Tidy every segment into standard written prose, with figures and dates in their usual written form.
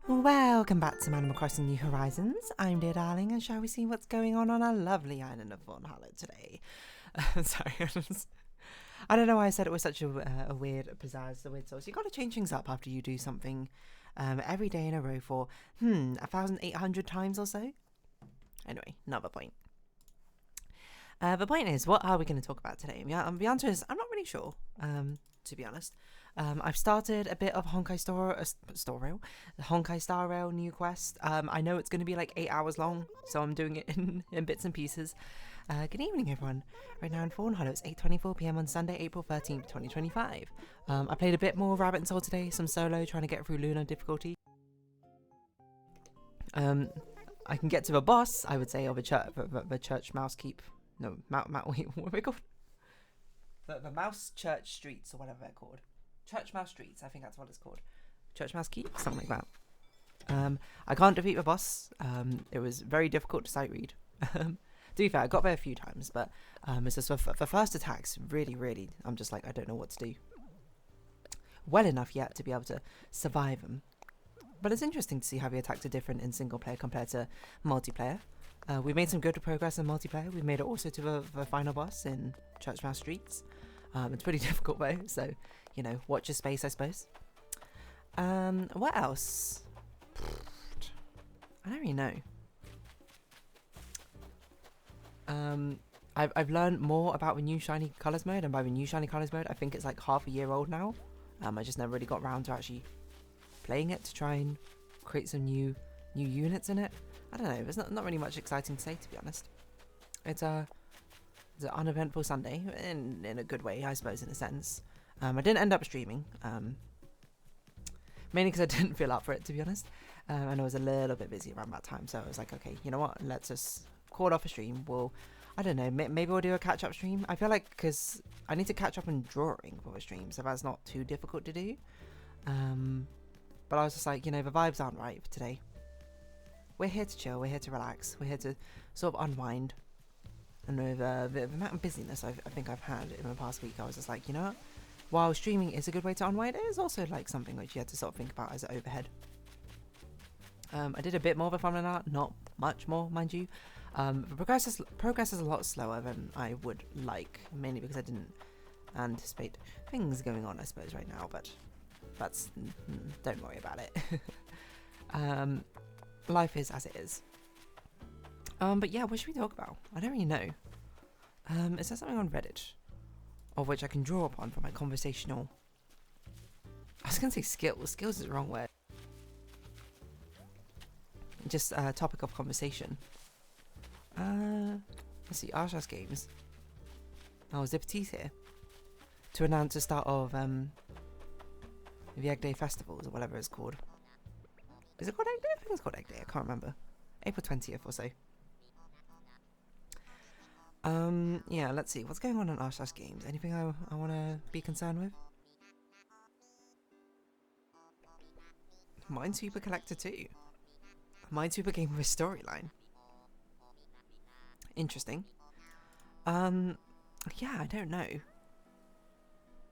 Welcome back to Animal Crossing New Horizons. I'm dear darling, and shall we see what's going on our lovely island of Fawnhallow today? Sorry, I don't know why I said it was such a weird pizzazz, a weird sauce. You got to change things up after you do something every day in a row for 1,800 times or so. Anyway, not the point. The point is, what are we going to talk about today? The answer is, I'm not really sure, to be honest. I've started a bit of Honkai Star Rail new quest. I know it's going to be like 8 hours long, so I'm doing it in bits and pieces. Good evening, everyone. Right now in Fawnhallow, it's 8:24 p.m. on Sunday, April 13th, 2025. I played a bit more Rabbit and Soul today, some solo, trying to get through Lunar difficulty. I can get to the boss, I would say, of the church mouse keep. No, wait, what are they called? The mouse church streets, or whatever they're called. Church mouse streets, I think that's what it's called. Church mouse keep, something like that. I can't defeat the boss. It was very difficult to sight read. To be fair, I got there a few times, but it's just the first attacks, really, I'm just like, I don't know what to do well enough yet to be able to survive them. But it's interesting to see how the attacks are different in single player compared to multiplayer. We made some good progress in multiplayer. We made it also to the final boss in Church Mouse Streets. It's pretty difficult though, so, you know, watch your space, I suppose. What else? I don't really know. I've learned more about the new Shiny Colors mode, and by the new Shiny Colors mode, I think it's like half a year old now. I just never really got around to actually playing it to try and create some new units in it. I don't know, there's not really much exciting to say, to be honest. It's an uneventful Sunday, in a good way, I suppose, in a sense. I didn't end up streaming, mainly because I didn't feel up for it, to be honest. And I was a little bit busy around that time, so I was like, okay, you know what, let's just call off a stream. I don't know, maybe we'll do a catch-up stream. I feel like, because I need to catch up on drawing for a stream, so that's not too difficult to do. But I was just like, you know, the vibes aren't right for today. We're here to chill, we're here to relax, we're here to sort of unwind. And with the amount of busyness I think I've had in the past week, I was just like, you know what? While streaming is a good way to unwind, it is also like something which you have to sort of think about as an overhead. I did a bit more of a thumbnail art, not much more, mind you. The progress is a lot slower than I would like, mainly because I didn't anticipate things going on, I suppose, right now, but that's, don't worry about it. Life is as it is. But yeah, what should we talk about? I don't really know. Is there something on Reddit of which I can draw upon for my conversational... I was going to say skills. Skills is the wrong word. Just a topic of conversation. Let's see, Arsha's Games. Oh, Zippertee's here to announce the start of the Egg Day Festivals, or whatever it's called. Is it called Egg Day? I think it's called Egg Day, I can't remember. April 20th or so. Yeah, let's see. What's going on in Arsha's Games? Anything I want to be concerned with? Minesweeper Collector 2. Minesweeper game with a storyline. Interesting. Yeah, I don't know.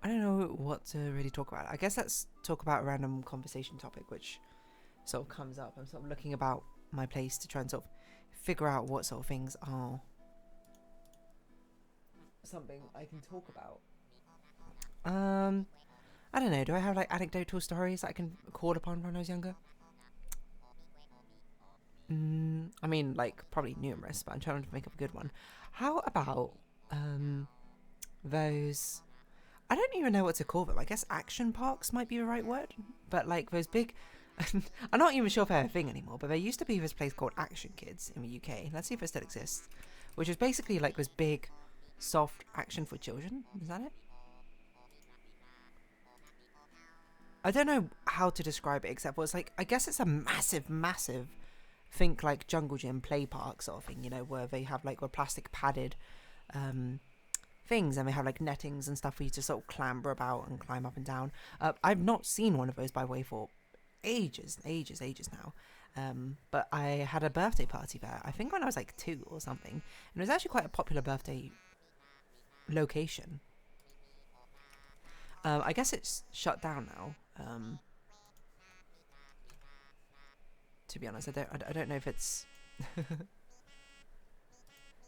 I don't know what to really talk about. I guess let's talk about a random conversation topic which sort of comes up. I'm sort of looking about my place to try and sort of figure out what sort of things are something I can talk about. I don't know, do I have like anecdotal stories that I can call upon when I was younger? I mean, like, probably numerous, but I'm trying to make up a good one. How about those, I don't even know what to call them. I guess action parks might be the right word, but like those big I'm not even sure if they're a thing anymore, but there used to be this place called Action Kids in the UK. Let's see if it still exists. Which is basically like this big soft action for children. Is that it? I don't know how to describe it except for it's like, I guess it's a massive think like jungle gym play park sort of thing, you know, where they have like the plastic padded things, and they have like nettings and stuff for you to sort of clamber about and climb up and down. I've not seen one of those, by the way, for ages now. But I had a birthday party there, I think when I was like 2 or something, and it was actually quite a popular birthday location. I guess it's shut down now. to be honest. I don't know if it's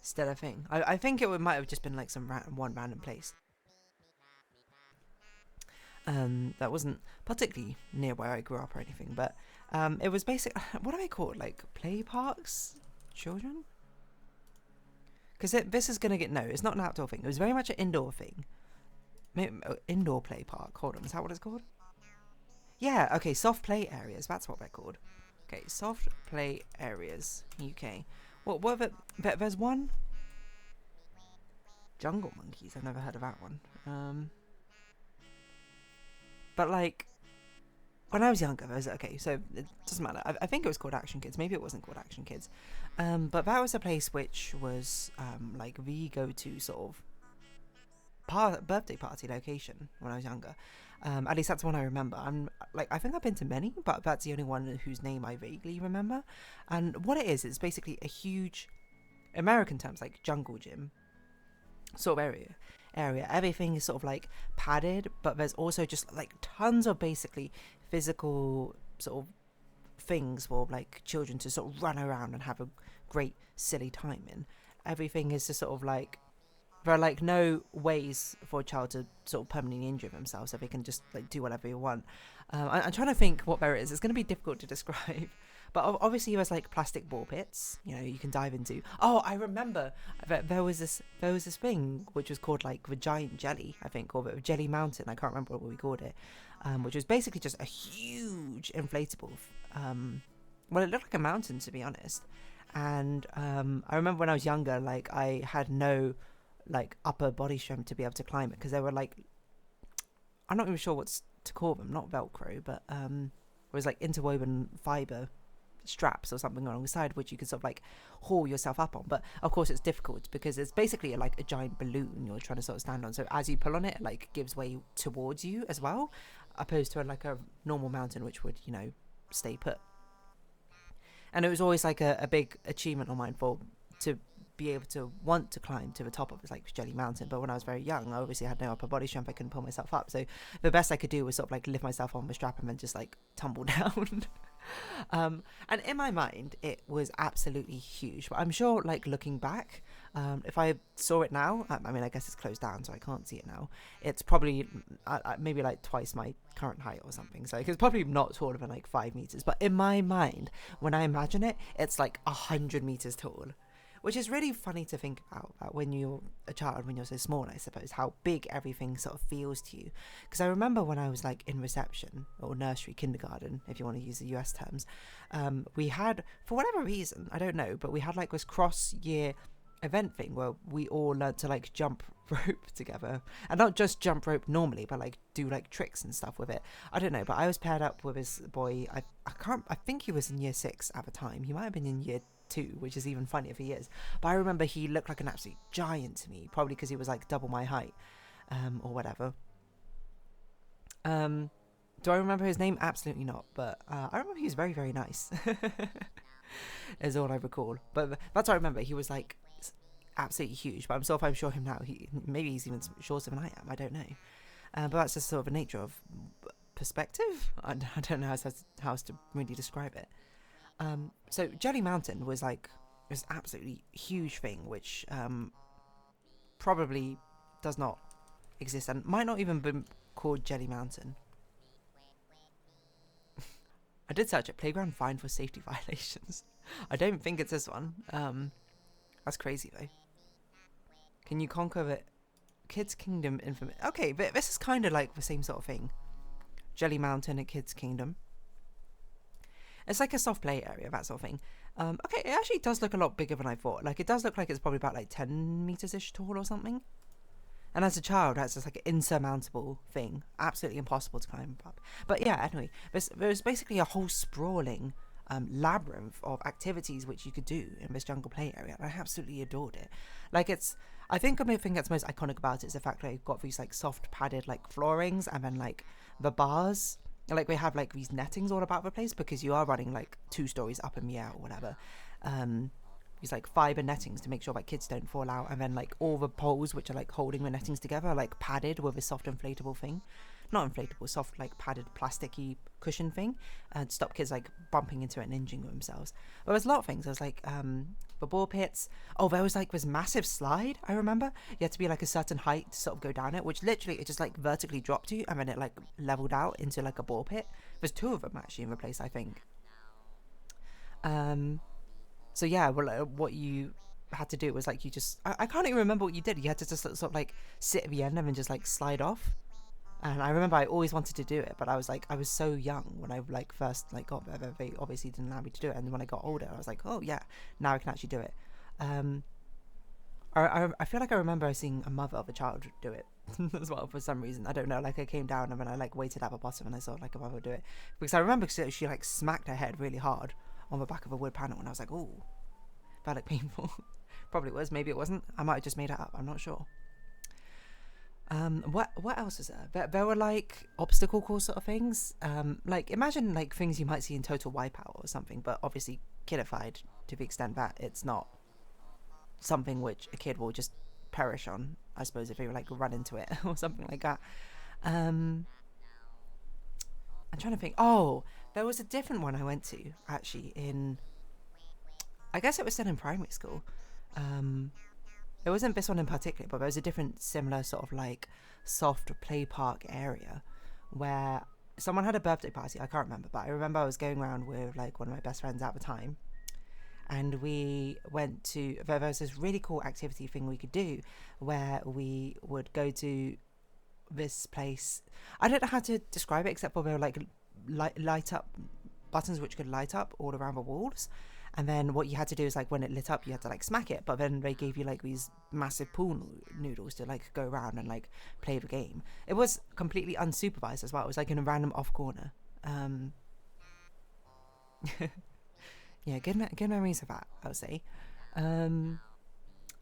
still a thing. I think it might have just been like some one random place. That wasn't particularly near where I grew up or anything, but it was basic. What are they called? Like play parks, children? Because this is gonna get it's not an outdoor thing. It was very much an indoor thing. Maybe, indoor play park. Hold on, is that what it's called? Yeah. Okay, soft play areas. That's what they're called. Okay, soft play areas. UK. What? There's one. Jungle monkeys. I've never heard of that one. But like, when I was younger, there was, okay, so it doesn't matter. I think it was called Action Kids. Maybe it wasn't called Action Kids. But that was a place which was like the go-to sort of birthday party location when I was younger. At least that's one I remember. I think I've been to many, but that's the only one whose name I vaguely remember. And what it is, it's basically a huge, American terms, like jungle gym sort of area. Everything is sort of like padded, but there's also just like tons of basically physical sort of things for like children to sort of run around and have a great silly time in. Everything is just sort of like, there are like no ways for a child to sort of permanently injure themselves, so they can just like do whatever you want. I'm trying to think what there is. It's going to be difficult to describe. But obviously there's like plastic ball pits, you can dive into. Oh, I remember there was this thing which was called like the giant jelly, I think, or the jelly mountain. I can't remember what we called it, which was basically just a huge inflatable. Well, it looked like a mountain, to be honest. And I remember when I was younger, like I had no like upper body strength to be able to climb it, because they were like, I'm not even sure what to call them, not Velcro, but it was like interwoven fiber straps or something along the side, which you could sort of like haul yourself up on. But of course it's difficult because it's basically like a giant balloon you're trying to sort of stand on, so as you pull on it like gives way towards you as well, opposed to like a normal mountain which would stay put. And it was always like a big achievement on mine to be able to want to climb to the top of this like jelly mountain. But when I was very young, I obviously had no upper body strength. I couldn't pull myself up, so the best I could do was sort of like lift myself on the strap and then just like tumble down. And in my mind it was absolutely huge, but I'm sure like looking back, if I saw it now, I mean I guess it's closed down so I can't see it now, it's probably maybe like twice my current height or something, so it's probably not taller than like 5 meters, but in my mind when I imagine it, it's like 100 meters tall, which is really funny to think about when you're a child, when you're so small, I suppose, how big everything sort of feels to you. Because I remember when I was like in reception, or nursery, kindergarten, if you want to use the US terms, we had, for whatever reason, I don't know, but we had like this cross-year event thing where we all learned to like jump rope together, and not just jump rope normally, but like do like tricks and stuff with it. I don't know, but I was paired up with this boy. I think he was in year 6 at the time. He might have been in year 2, which is even funnier if he is. But I remember he looked like an absolute giant to me, probably because he was like double my height, or whatever. Do I remember his name? Absolutely not. But I remember he was very, very nice. Is all I recall. But that's what I remember. He was like absolutely huge. But if I'm sure him now, maybe he's even shorter than I am. I don't know. But that's just sort of a nature of perspective. I don't know how else to really describe it. So Jelly Mountain was like this absolutely huge thing, which probably does not exist and might not even be called Jelly Mountain. I did search it, playground fined for safety violations. I don't think it's this one. That's crazy though. Can you conquer the Kids Kingdom infamous? Okay, but this is kind of like the same sort of thing. Jelly Mountain at Kids Kingdom. It's like a soft play area, that sort of thing. Okay, it actually does look a lot bigger than I thought. Like, it does look like it's probably about like 10 meters-ish tall or something. And as a child, that's just like an insurmountable thing. Absolutely impossible to climb up. But yeah, anyway, there's basically a whole sprawling labyrinth of activities which you could do in this jungle play area. And I absolutely adored it. Like, I think the thing that's most iconic about it is the fact that you've got these like soft padded like floorings, and then like the bars. Like, we have like these nettings all about the place because you are running like 2 stories up in the air or whatever. These like fiber nettings to make sure like kids don't fall out, and then like all the poles which are like holding the nettings together are like padded with a soft inflatable thing. not inflatable, soft like padded plasticky cushion thing, to stop kids like bumping into it and injuring themselves. But there was a lot of things. There was like the ball pits. Oh, there was like this massive slide. I remember you had to be like a certain height to sort of go down it, which literally it just like vertically dropped you, and then it like leveled out into like a ball pit. There's 2 of them actually in the place, I think. So yeah, well, what you had to do was like you just I can't even remember what you did. You had to just sort of like sit at the end and then just like slide off. And I remember I always wanted to do it, but I was so young when I like first like got there. They obviously didn't allow me to do it, and when I got older, I was like, oh yeah, now I can actually do it. I feel like I remember seeing a mother of a child do it as well for some reason. I don't know. Like I came down and then I like waited at the bottom and I saw like a mother do it, because I remember she like smacked her head really hard on the back of a wood panel, and I was like, oh, that looked painful. Probably was. Maybe it wasn't. I might have just made it up. I'm not sure. What else is there? There were like obstacle course sort of things. Like imagine like things you might see in Total Wipeout or something, but obviously kidified to the extent that it's not something which a kid will just perish on, I suppose, if they like run into it or something like that. I'm trying to think. Oh, there was a different one I went to actually in, I guess it was still in primary school. It wasn't this one in particular, but there was a different similar sort of like soft play park area where someone had a birthday party. I can't remember, but I remember I was going around with like one of my best friends at the time, and we went to, there was this really cool activity thing we could do where we would go to this place. I don't know how to describe it except for there were like light up buttons which could light up all around the walls. And then what you had to do is like when it lit up, you had to like smack it. But then they gave you like these massive pool noodles to like go around and like play the game. It was completely unsupervised as well. It was like in a random off corner. Yeah, good memories of that, I would say.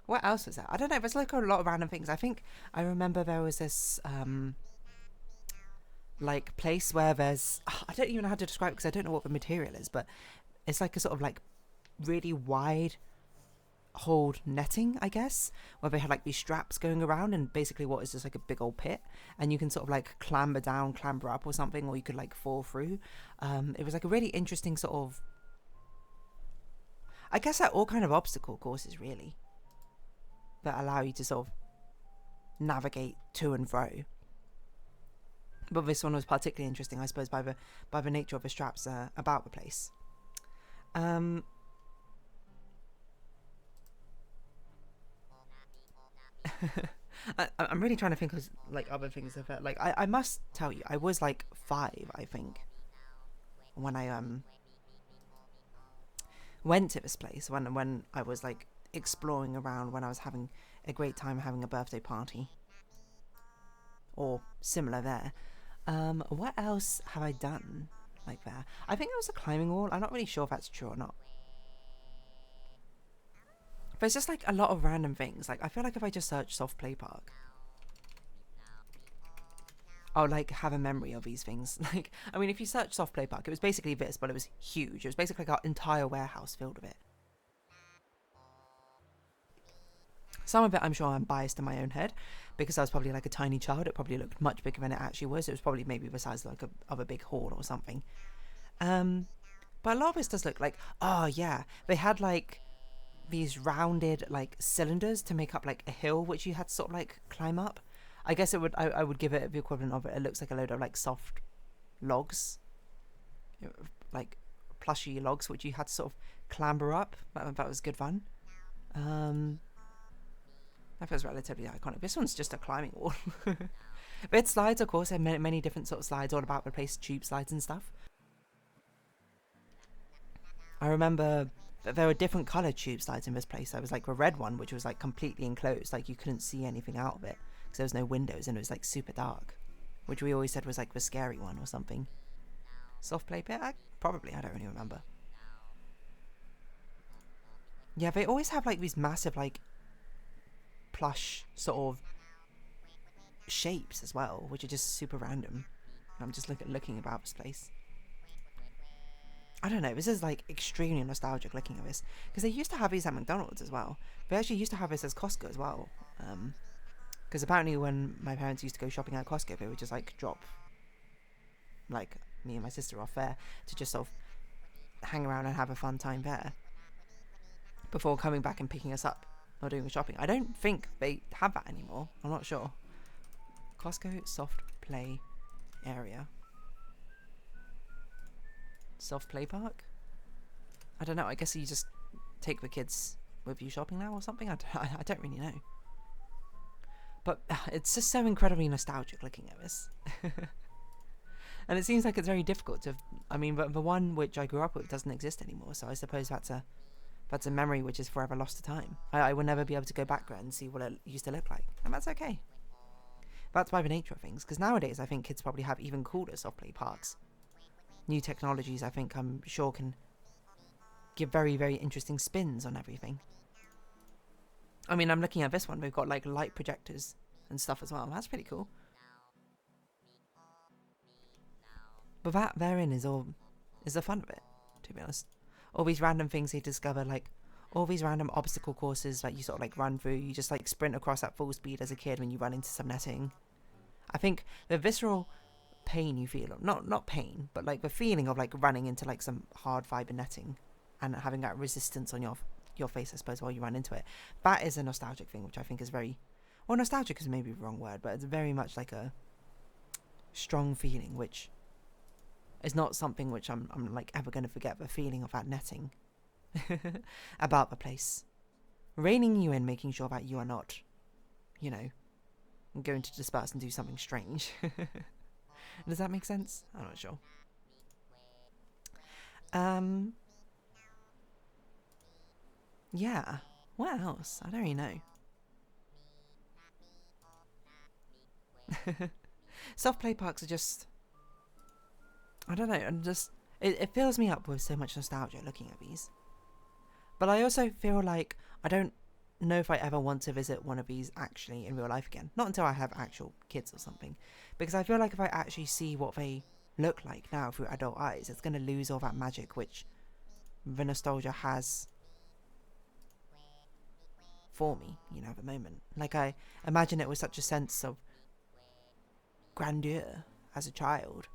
What else was there? I don't know. There's like a lot of random things. I think I remember there was this like place where there's, I don't even know how to describe it because I don't know what the material is, but it's like a sort of like really wide hold netting, I guess, where they had like these straps going around, and basically what is just like a big old pit, and you can sort of like clamber down, clamber up or something, or you could like fall through. It was like a really interesting sort of, I guess, like all kind of obstacle courses really that allow you to sort of navigate to and fro. But this one was particularly interesting, I suppose, by the nature of the straps about the place. I'm really trying to think of like other things I've like I must tell you, I was like 5, I think, when I went to this place, when I was like exploring around, when I was having a great time having a birthday party or similar there. What else have I done like there? I think it was a climbing wall. I'm not really sure if that's true or not. There's just like a lot of random things. Like I feel like if I just search soft play park, I'll like have a memory of these things. Like, I mean, if you search soft play park, it was basically this, but it was huge. It was basically like our entire warehouse filled with it. Some of it, I'm sure I'm biased in my own head because I was probably like a tiny child. It probably looked much bigger than it actually was. It was probably maybe the size of a big hall or something. But a lot of this does look like, oh yeah, they had like these rounded like cylinders to make up like a hill which you had to sort of like climb up. I guess I would give it the equivalent of it. It looks like a load of like soft logs, like plushy logs which you had to sort of clamber up. That was good fun. That feels relatively iconic. This one's just a climbing wall. With slides, of course, there are many different sort of slides all about the place, tube slides and stuff. I remember that there were different coloured tube slides in this place. There was like a red one, which was like completely enclosed, like you couldn't see anything out of it because there was no windows and it was like super dark, which we always said was like the scary one or something. Soft play pit? Probably, I don't really remember. Yeah, they always have like these massive like plush sort of shapes as well, which are just super random. I'm just looking about this place. I don't know, this is like extremely nostalgic looking at this, because they used to have these at McDonald's as well. They actually used to have this as Costco as well, Because apparently when my parents used to go shopping at Costco, they would just like drop like me and my sister off there to just sort of hang around and have a fun time there before coming back and picking us up or doing shopping. I don't think they have that anymore. I'm not sure. Costco soft play area. Soft play park? I don't know. I guess you just take the kids with you shopping now or something. I don't really know. But it's just so incredibly nostalgic looking at this. And it seems like it's very difficult to... I mean, the one which I grew up with doesn't exist anymore, so I suppose that's a memory which is forever lost to time. I will never be able to go back there and see what it used to look like, and that's okay. That's by the nature of things, because nowadays I think kids probably have even cooler soft play parks. New technologies, I think, I'm sure can give very, very interesting spins on everything. I mean, I'm looking at this one, we've got like light projectors and stuff as well. That's pretty cool. But that therein is the fun of it, to be honest. All these random things you discover, like all these random obstacle courses that you sort of like run through. You just like sprint across at full speed as a kid when you run into some netting. I think the visceral pain you feel, not pain, but like the feeling of like running into like some hard fiber netting and having that resistance on your face, I suppose, while you run into it. That is a nostalgic thing, which I think is very... Well, nostalgic is maybe the wrong word, but it's very much like a strong feeling, which is not something which I'm like ever going to forget, the feeling of that netting about the place. Reining you in, making sure that you are not, you know, going to disperse and do something strange. Does that make sense? I'm not sure. Yeah. What else? I don't really know. Soft play parks are just... I don't know, and just... It fills me up with so much nostalgia looking at these. But I also feel like I don't know if I ever want to visit one of these actually in real life again. Not until I have actual kids or something. Because I feel like if I actually see what they look like now through adult eyes, it's going to lose all that magic which the nostalgia has for me, you know, at the moment. Like, I imagine it with such a sense of grandeur as a child.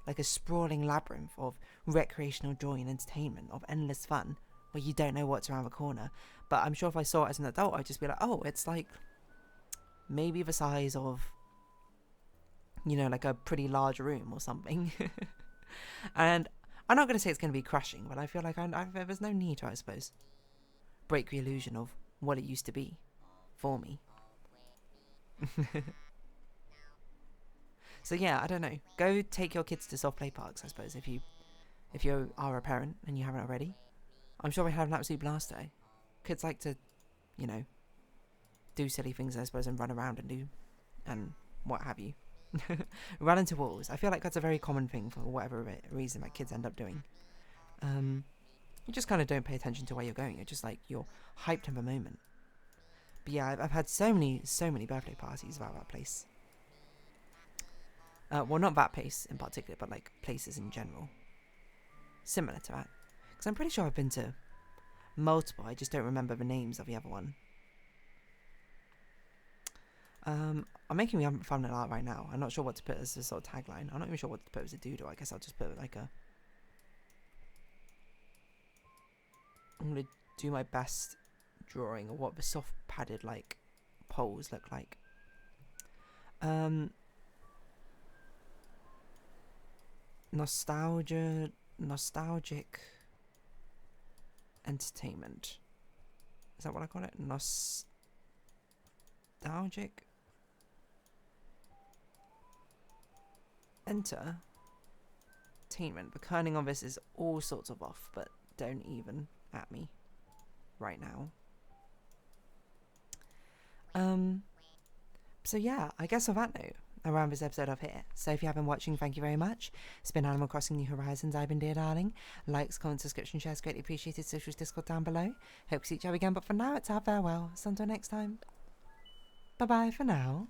Like a sprawling labyrinth of recreational joy and entertainment, of endless fun, where you don't know what's around the corner. But I'm sure if I saw it as an adult, I'd just be like, oh, it's like maybe the size of, you know, like a pretty large room or something. And I'm not going to say it's going to be crushing, but I feel like there's no need to, I suppose, break the illusion of what it used to be for me. So yeah, I don't know. Go take your kids to soft play parks, I suppose, if you are a parent and you haven't already. I'm sure they have an absolute blast there. Kids like to, you know, do silly things, I suppose, and run around and what have you. Run into walls. I feel like that's a very common thing for whatever reason that kids end up doing. You just kind of don't pay attention to where you're going. You're just like, you're hyped in the moment. But yeah, I've had so many birthday parties about that place. Well, not that place in particular, but like places in general. Similar to that. Because I'm pretty sure I've been to multiple, I just don't remember the names of the other one. I'm making me thumbnail art right now. I'm not sure what to put as a sort of tagline. I'm not even sure what to put as a doodle. I guess I'll just put like a... I'm going to do my best drawing of what the soft padded like poles look like. Nostalgic entertainment. Is that what I call it? Nostalgic entertainment. The kerning on this is all sorts of off, but don't even at me right now. So yeah, I guess on that note, around this episode of here. So if you have been watching, thank you very much. It's been Animal Crossing New Horizons. I've been Dear Darling. Likes, comments, subscription, shares, greatly appreciated. Socials, Discord down below. Hope to see each other again, but for now, it's our farewell. So until next time, bye bye for now.